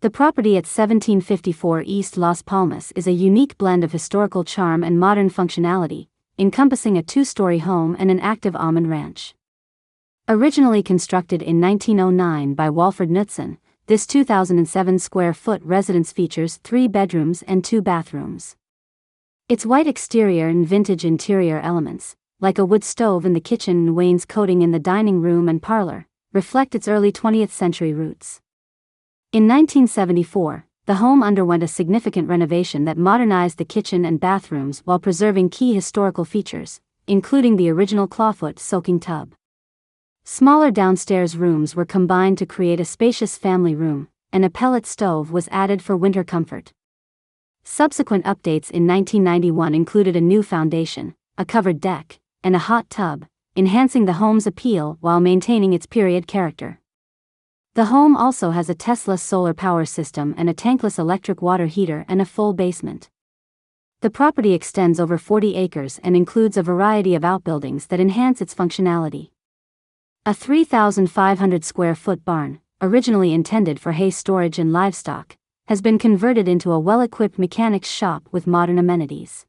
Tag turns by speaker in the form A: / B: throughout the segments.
A: The property at 1754 East Las Palmas is a unique blend of historical charm and modern functionality, encompassing a two-story home and an active almond ranch. Originally constructed in 1909 by Walford Knutson, this 2,007 square foot residence features 3 bedrooms and 2 bathrooms. Its white exterior and vintage interior elements, like a wood stove in the kitchen and wainscoting in the dining room and parlor, reflect its early 20th century roots. In 1974, the home underwent a significant renovation that modernized the kitchen and bathrooms while preserving key historical features, including the original clawfoot soaking tub. Smaller downstairs rooms were combined to create a spacious family room, and a pellet stove was added for winter comfort. Subsequent updates in 1991 included a new foundation, a covered deck, and a hot tub, enhancing the home's appeal while maintaining its period character. The home also has a Tesla solar power system and a tankless electric water heater and a full basement. The property extends over 40 acres and includes a variety of outbuildings that enhance its functionality. A 3,500 square foot barn, originally intended for hay storage and livestock, has been converted into a well-equipped mechanics shop with modern amenities.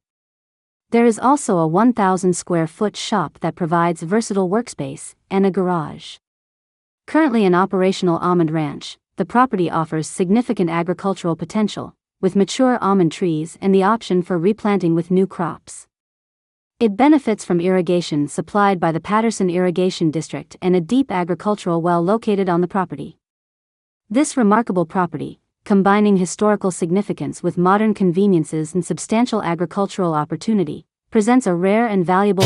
A: There is also a 1,000 square foot shop that provides versatile workspace and a garage. Currently an operational almond ranch, the property offers significant agricultural potential, with mature almond trees and the option for replanting with new crops. It benefits from irrigation supplied by the Patterson Irrigation District and a deep agricultural well located on the property. This remarkable property, combining historical significance with modern conveniences and substantial agricultural opportunity, presents a rare and valuable